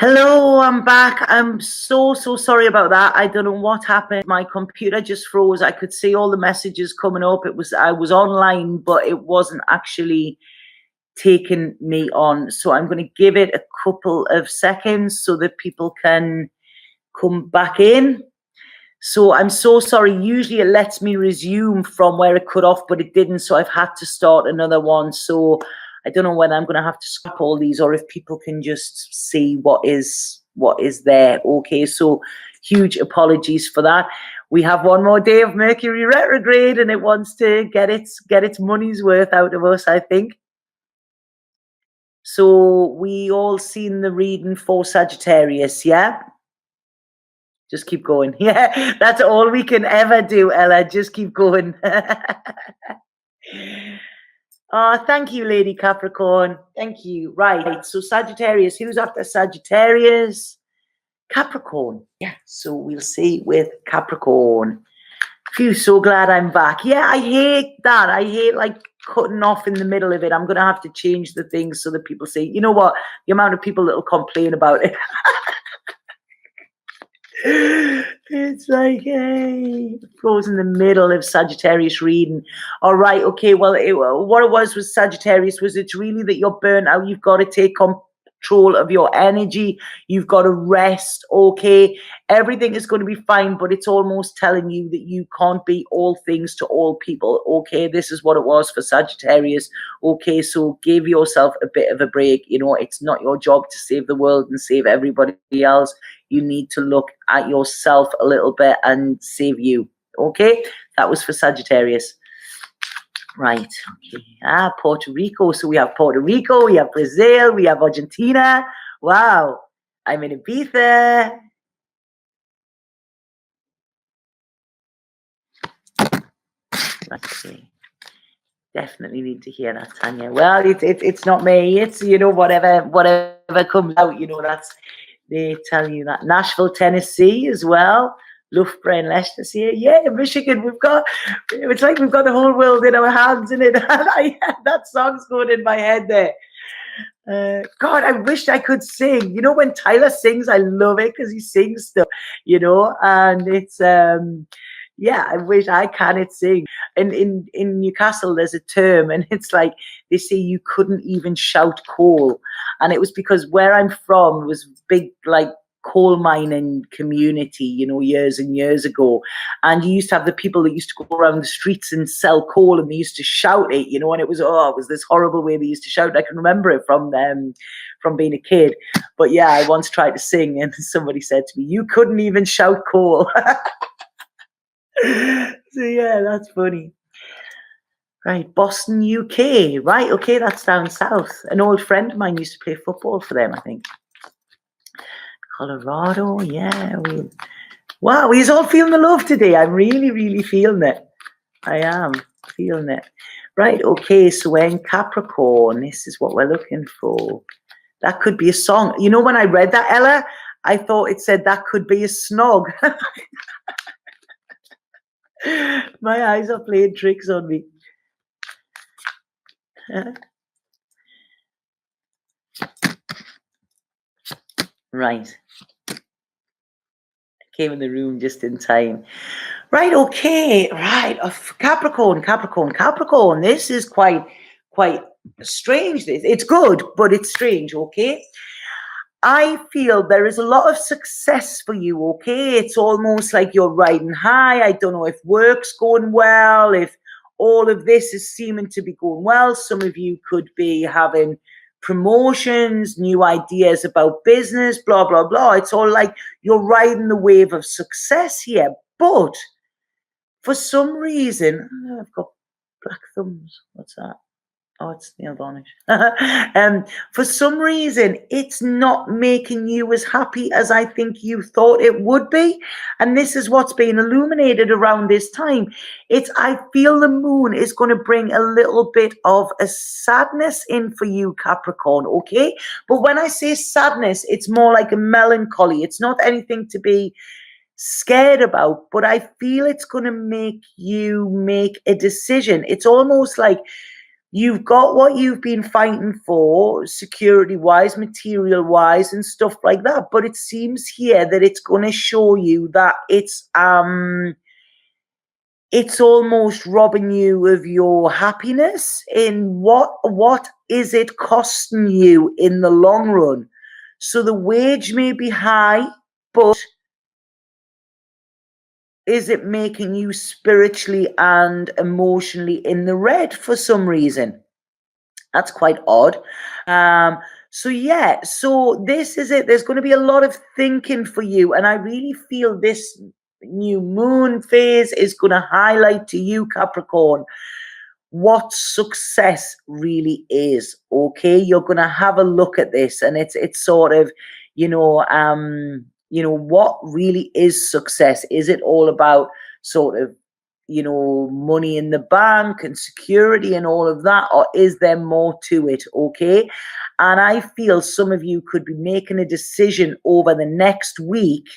Hello, I'm back. I'm so sorry about that. I don't know what happened. My computer just froze. I could see all the messages coming up. I was online, but it wasn't actually taking me on. So I'm going to give it a couple of seconds so that people can come back in. So I'm so sorry. Usually it lets me resume from where it cut off, but it didn't. So I've had to start another one. So I don't know whether I'm going to have to scrap all these or if people can just see what is there. Okay, so huge apologies for that. We have one more day of Mercury retrograde, and it wants to get its money's worth out of us, I think. So we all seen the reading for Sagittarius, yeah? Just keep going. Yeah, that's all we can ever do, Ella. Just keep going. Oh, thank you, Lady Capricorn. Thank you. Right. So Sagittarius, who's after Sagittarius? Capricorn. Yeah. So we'll see with Capricorn. Phew, so glad I'm back. Yeah, I hate that. I hate like cutting off in the middle of it. I'm going to have to change the things so that people say, you know what? The amount of people that will complain about it. It's like, hey, it goes in the middle of Sagittarius reading. All right, okay. Well, what it was with Sagittarius was it's really that you're burnt out. You've got to take control of your energy. You've got to rest. Okay, everything is going to be fine, but it's almost telling you that you can't be all things to all people. Okay, this is what it was for Sagittarius. Okay, so give yourself a bit of a break. You know, it's not your job to save the world and save everybody else. You need to look at yourself a little bit and save you. Okay, that was for Sagittarius. Right. Okay. Puerto Rico. So we have Puerto Rico, we have Brazil, we have Argentina. Wow. I'm in Ibiza. Let's see. Definitely need to hear that, Tanya. Well, it's not me. It's, you know, whatever comes out. You know, that's, they tell you that. Nashville, Tennessee as well. Loughborough and Leicestershire. Yeah, Michigan. It's like we've got the whole world in our hands, in it. That song's going in my head there. God, I wish I could sing. You know, when Tyler sings, I love it because he sings stuff, you know, and it's, yeah, I wish I can't sing. And in Newcastle, there's a term, and it's like they say you couldn't even shout coal. And it was because where I'm from was big, like, coal mining community, you know, years and years ago. And you used to have the people that used to go around the streets and sell coal, and they used to shout it, you know, and it was this horrible way they used to shout. I can remember it from being a kid. But yeah, I once tried to sing, and somebody said to me, "You couldn't even shout coal." So yeah, that's funny. Right, Boston, UK. Right, okay, that's down south. An old friend of mine used to play football for them, I think. Colorado, yeah. Wow, he's all feeling the love today. I'm really feeling it. I am feeling it. Right, okay, so we're in Capricorn. This is what we're looking for. That could be a song. You know, when I read that, Ella, I thought it said that could be a snog. My eyes are playing tricks on me. Right. Came in the room just in time. Right, okay, right. Capricorn. This is quite strange. It's good, but it's strange, okay? I feel there is a lot of success for you, okay? It's almost like you're riding high. I don't know if work's going well, if all of this is seeming to be going well. Some of you could be having promotions, new ideas about business, blah, blah, blah. It's all like you're riding the wave of success here. But for some reason, I've got black thumbs. What's that? Oh, it's nail varnish. For some reason, it's not making you as happy as I think you thought it would be. And this is what's being illuminated around this time. I feel the moon is going to bring a little bit of a sadness in for you, Capricorn, okay? But when I say sadness, it's more like a melancholy. It's not anything to be scared about, but I feel it's going to make you make a decision. It's almost like You've got what you've been fighting for, security-wise, material-wise, and stuff like that. But it seems here that it's going to show you that it's almost robbing you of your happiness. In what is it costing you in the long run? So the wage may be high, but is it making you spiritually and emotionally in the red for some reason? That's quite odd. So yeah, so this is it. There's going to be a lot of thinking for you, and I really feel this new moon phase is going to highlight to you, Capricorn, what success really is. Okay, you're going to have a look at this, and it's sort of, what really is success. Is it all about sort of, money in the bank and security and all of that, or is there more to it? Okay, and I feel some of you could be making a decision over the next week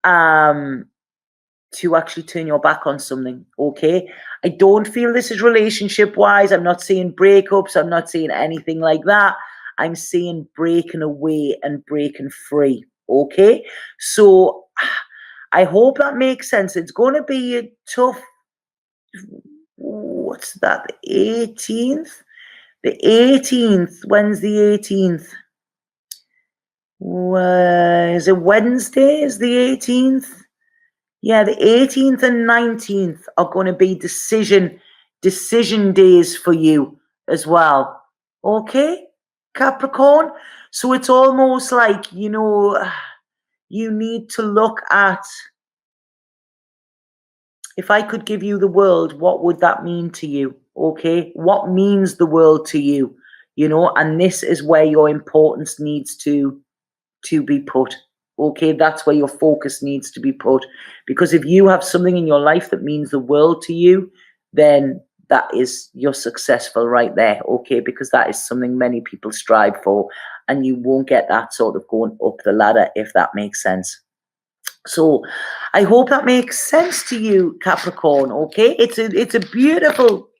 to actually turn your back on something. Okay, I don't feel this is relationship wise. I'm not seeing breakups. I'm not seeing anything like that. I'm seeing breaking away and breaking free. Okay, so I hope that makes sense. It's going to be a tough, what's that, the 18th? The 18th, when's the 18th? Is it Wednesday? Is the 18th? Yeah, the 18th and 19th are going to be decision days for you as well. Okay, Capricorn? So it's almost like, you need to look at, if I could give you the world, what would that mean to you? Okay, what means the world to you? And this is where your importance needs to be put. Okay, that's where your focus needs to be put. Because if you have something in your life that means the world to you, then you're successful right there. Okay, because that is something many people strive for, and you won't get that sort of going up the ladder, if that makes sense. So I hope that makes sense to you, Capricorn. Okay, it's a beautiful,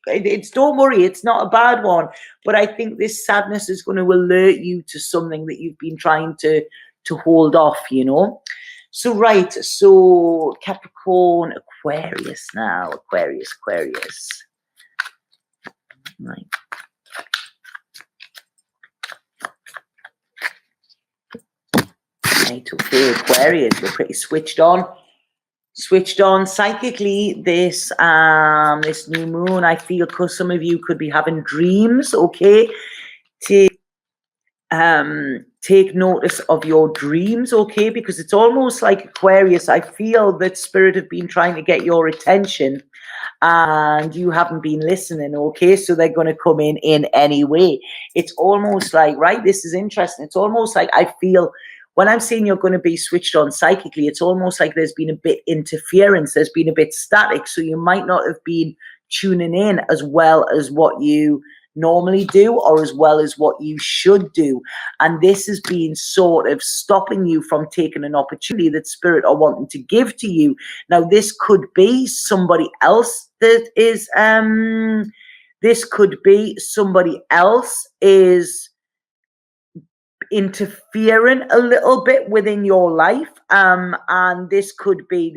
don't worry, it's not a bad one, but I think this sadness is going to alert you to something that you've been trying to hold off. So right, so Capricorn, Aquarius now. Aquarius. Right. Right, okay, Aquarius, you're pretty switched on psychically this new moon. I feel, because some of you could be having dreams. Okay, take notice of your dreams. Okay, because it's almost like, Aquarius, I feel that spirit have been trying to get your attention and you haven't been listening. Okay, so they're going to come in any way. It's almost like, right, this is interesting, it's almost like, I feel, when I'm saying you're going to be switched on psychically, it's almost like there's been a bit interference, there's been a bit static, so you might not have been tuning in as well as what you normally do, or as well as what you should do. And this has been sort of stopping you from taking an opportunity that spirit are wanting to give to you. Now, this could be somebody else that is, interfering a little bit within your life, and this could be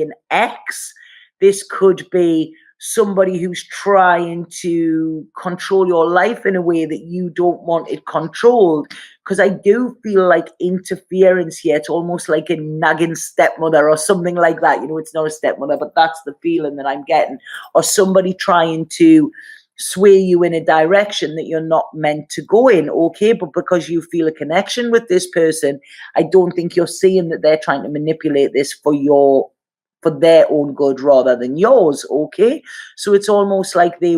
an ex, this could be somebody who's trying to control your life in a way that you don't want it controlled. Because I do feel like interference here, it's almost like a nagging stepmother or something like that. It's not a stepmother, but that's the feeling that I'm getting. Or somebody trying to sway you in a direction that you're not meant to go in. Okay, but because you feel a connection with this person, I don't think you're seeing that they're trying to manipulate this for their own good rather than yours. Okay, so it's almost like they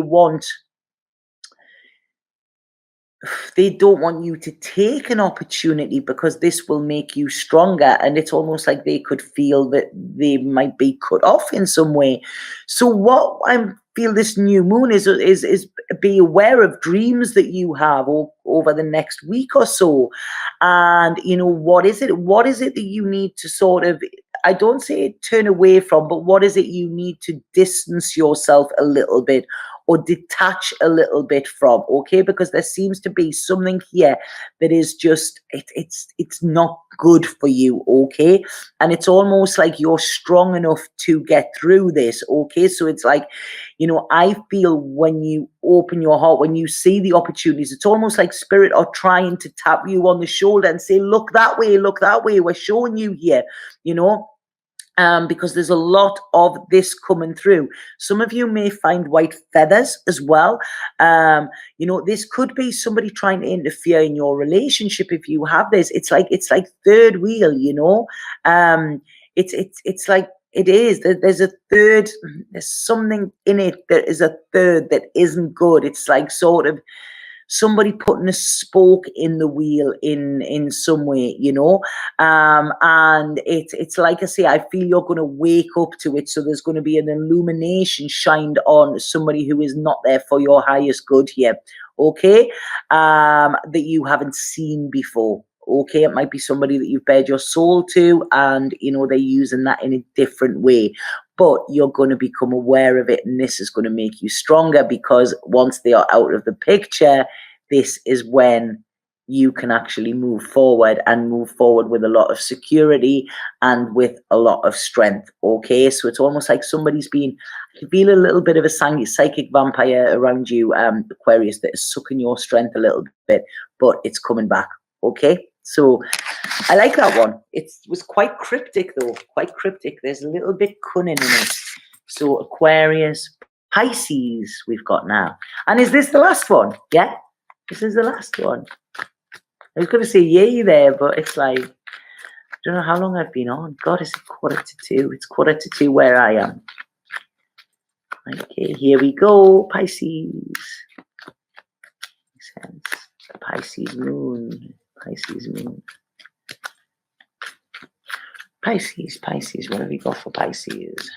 don't want you to take an opportunity, because this will make you stronger, and it's almost like they could feel that they might be cut off in some way. So what I feel this new moon is be aware of dreams that you have over the next week or so. And what is it that you need to sort of, I don't say turn away from, but what is it you need to distance yourself a little bit, or detach a little bit from, okay? Because there seems to be something here that is just, it's not good for you, okay? And it's almost like you're strong enough to get through this, okay? So it's like, you know, I feel when you open your heart, when you see the opportunities, it's almost like spirit are trying to tap you on the shoulder and say, look that way, we're showing you here, you know? Because there's a lot of this coming through. Some of you may find white feathers as well. You know, this could be somebody trying to interfere in your relationship. If you have this, it's like third wheel, you know. It's like it is. There's a third. There's something in it that is a third that isn't good. It's like sort of somebody putting a spoke in the wheel in some way, you know. And it's like I say, I feel you're going to wake up to it. So there's going to be an illumination shined on somebody who is not there for your highest good here, okay? That you haven't seen before. Okay, it might be somebody that you've bared your soul to, and you know they're using that in a different way, but you're going to become aware of it, and this is going to make you stronger, because once they are out of the picture, this is when you can actually move forward with a lot of security and with a lot of strength. Okay, so it's almost like somebody's been, I can feel a little bit of a psychic vampire around you, Aquarius, that is sucking your strength a little bit, but it's coming back. Okay, so I like that one. It was quite cryptic though, quite cryptic. There's a little bit cunning in it. So Aquarius, Pisces we've got now. And is this the last one? Yeah, this is the last one. I was going to say yay there, but it's like, I don't know how long I've been on. God, it's 1:45. It's 1:45 where I am. Okay, here we go. Pisces. Makes sense. Pisces moon. Pisces moon. Pisces. What have we got for Pisces?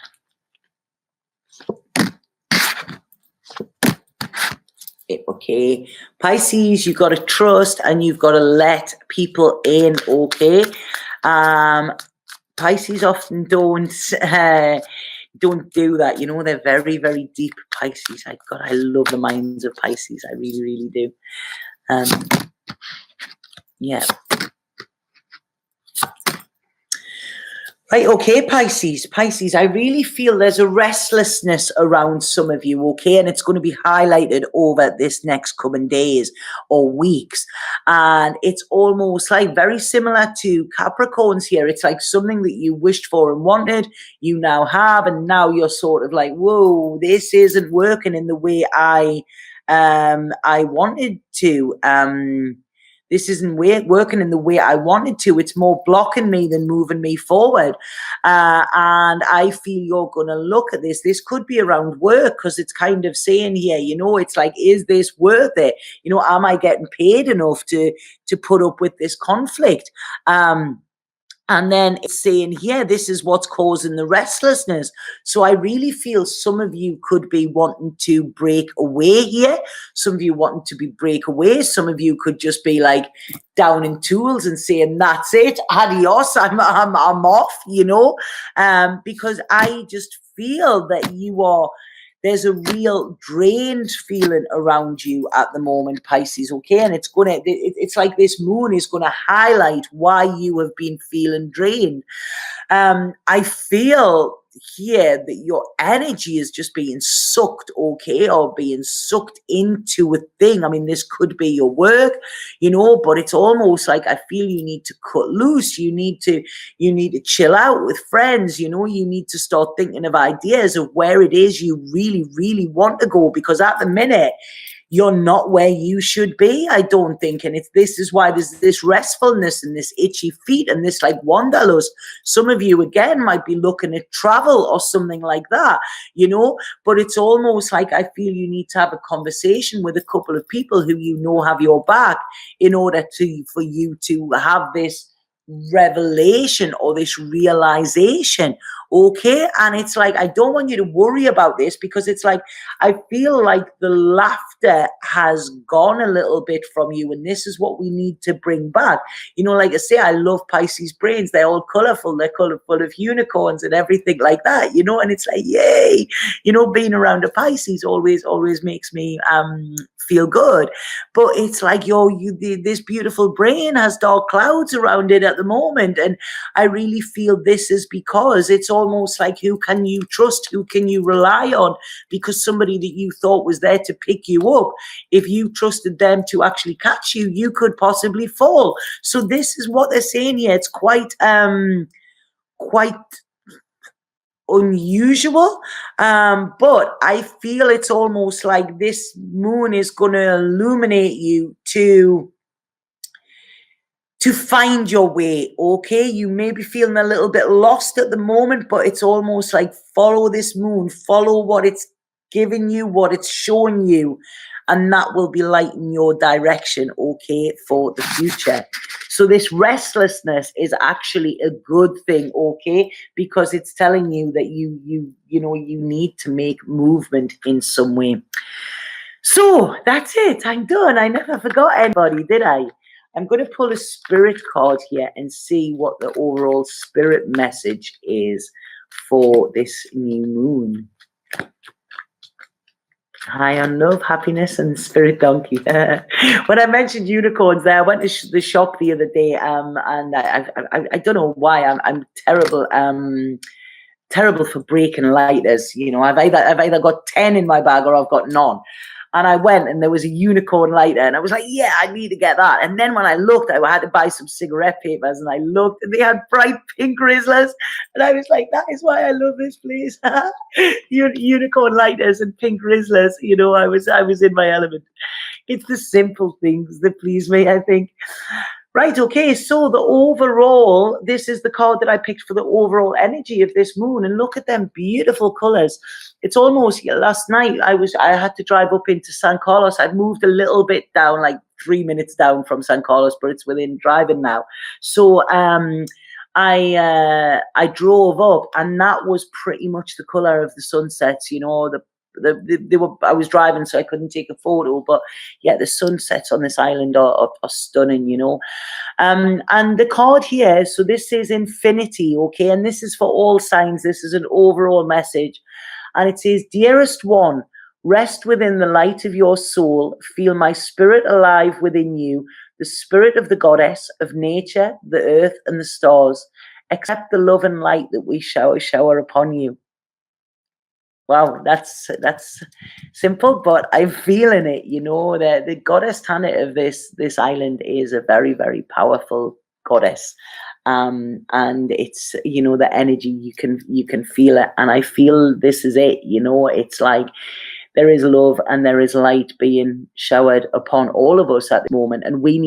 Okay, Pisces, you've got to trust and you've got to let people in, okay? Pisces often don't do that, you know. They're very, very deep, Pisces. I love the minds of Pisces. I really, really do. Yeah. Right, okay, Pisces, I really feel there's a restlessness around some of you, okay, and it's going to be highlighted over this next coming days or weeks, and it's almost like very similar to Capricorns here. It's like something that you wished for and wanted, you now have, and now you're sort of like, whoa, this isn't working in the way I wanted to. This isn't working in the way I wanted to. It's more blocking me than moving me forward. And I feel you're going to look at this. This could be around work, because it's kind of saying here, you know, it's like, is this worth it? You know, am I getting paid enough to put up with this conflict? And then it's saying here, this is what's causing the restlessness. So I really feel some of you could be wanting to break away here. Some of you wanting to break away. Some of you could just be like down in tools and saying, that's it, adios, I'm off, you know, because I just feel that there's a real drained feeling around you at the moment, Pisces, okay? And it's like this moon is going to highlight why you have been feeling drained. I feel here that your energy is just being sucked, okay, or being sucked into a thing. I mean, this could be your work, you know, but it's almost like I feel you need to cut loose. You need to chill out with friends, you know. You need to start thinking of ideas of where it is you really, really want to go, because at the minute, you're not where you should be, I don't think. And this is why there's this restfulness and this itchy feet and this like wanderlust. Some of you, again, might be looking at travel or something like that, you know, but it's almost like I feel you need to have a conversation with a couple of people who you know have your back in order for you to have this revelation or this realization, okay? And it's like, I don't want you to worry about this, because it's like, I feel like the laughter has gone a little bit from you, and this is what we need to bring back. You know, like I say, I love Pisces brains. They're all colorful. They're colorful of unicorns and everything like that, you know, and it's like, yay, you know, being around a Pisces always makes me feel good. But it's like, this beautiful brain has dark clouds around it at the moment, and I really feel this is because it's almost like, who can you trust, who can you rely on? Because somebody that you thought was there to pick you up, if you trusted them to actually catch you, you could possibly fall. So this is what they're saying here. It's quite unusual, but I feel it's almost like this moon is going to illuminate you to find your way, okay? You may be feeling a little bit lost at the moment, but it's almost like, follow this moon, follow what it's giving you, what it's showing you, and that will be light in your direction, okay, for the future. So this restlessness is actually a good thing, okay, because it's telling you that you need to make movement in some way. So that's it. I'm done. I never forgot anybody, did I? I'm going to pull a spirit card here and see what the overall spirit message is for this new moon. High on love, happiness, and spirit donkey. When I mentioned unicorns there, I went to the shop the other day, and I don't know why I'm terrible. Terrible for breaking lighters. You know, I've either got 10 in my bag or I've got none. And I went, and there was a unicorn lighter, and I was like, yeah, I need to get that. And then when I looked, I had to buy some cigarette papers, and I looked, and they had bright pink Rizzlers, and I was like, that is why I love this place. Unicorn lighters and pink Rizzlers. You know, I was in my element. It's the simple things that please me, I think. Right, okay, so the overall, this is the card that I picked for the overall energy of this moon, and look at them beautiful colors. It's almost, last night I had to drive up into San Carlos. I'd moved a little bit down, like 3 minutes down from San Carlos, but it's within driving now. So I drove up, and that was pretty much the color of the sunsets, you know, I was driving, so I couldn't take a photo, but yeah, the sunsets on this island are stunning, you know. And the card here, so this is infinity, okay, and this is for all signs. This is an overall message, and it says, dearest one, rest within the light of your soul, feel my spirit alive within you, the spirit of the goddess of nature, the earth, and the stars. Accept the love and light that we shower upon you. Wow, that's simple, but I'm feeling it. You know, the goddess Tanit of this island is a very, very powerful goddess, and it's, you know, the energy, you can feel it, and I feel this is it. You know, it's like there is love and there is light being showered upon all of us at the moment, and we need